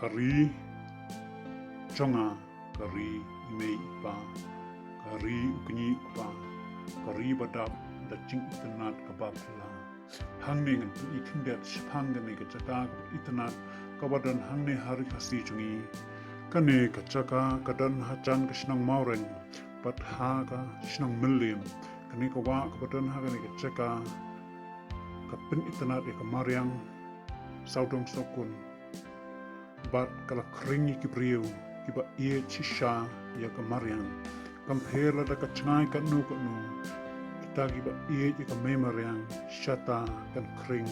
kari chonga, kari imei pa, kari ukni pa, kari badap da ching itynnad kaba pula. Hang ne ngan tu ikindet shpang ne ka jaka itynnad kabadon hang ne hari kasi chungi. Kane ka jaka kadon hajan ka Shnong Mawreng, pat ha ka Shnong mylliem. Kane kawah kabadon ha kane ka jaka ka itynnad ka Mawphlang saudong sokun. Bat kala kringi kibriu kiba shisha ya ka Mawphlang. Kampela da ka cngai ka nu kita kiba ka Mawphlang shata kan kring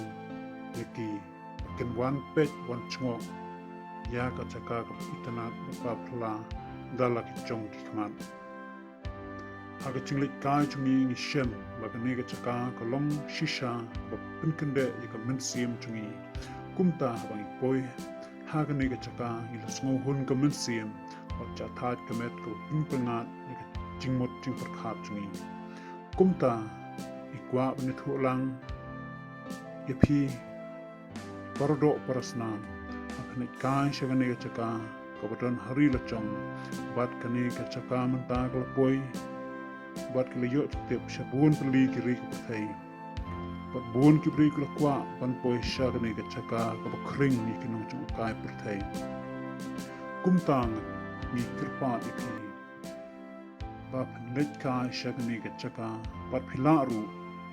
yaki ken wan pet wan chngok ya ka jaka ka itynnad ka pula dala ki chong ki kman. Aga chinglik kai chungi ngi shem baga nega jaka ka long shisha ba pinkende ya ka mylliem chungi kumta bang poi haga nega jaka ila sngohun ka mylliem ba cha thad kamet ka pinpengat ya ka chingmot ching perkhat chungi kumta ikwa bani thulang yapi parodok parasnan akane kai shaga nega jaka ka badan hari lajong bat kane ka jaka menta ka lapoi bat kala yo tip shabun peli kiri ka pathai bat bun kibri kala kwa ban poi shaga nega jaka ka bakring ni kinong chung kai pathai kumtang ni kirpa ipi ba leit kai shaga nega jaka bat philaru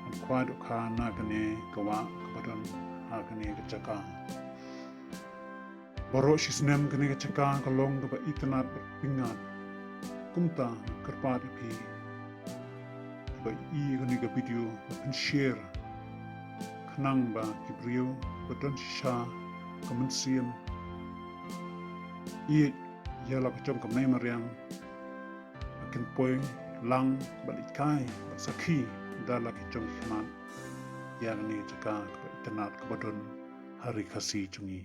an kwad kha na kane kawah kabadan ha kane ka jaka baro shisnem kane ka jaka kalong ka itynnad pingat kumta kirpa ipi ba kane ka video pen share khnang ba kibriu badan shisha ka mylliem yala ka chong ka Mawphlang akin poi lang balik kai ba sakhi dala ki chong kman yang ni jaka ka itynnad ka badon hari kasi chungi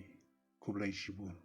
kublai shibun.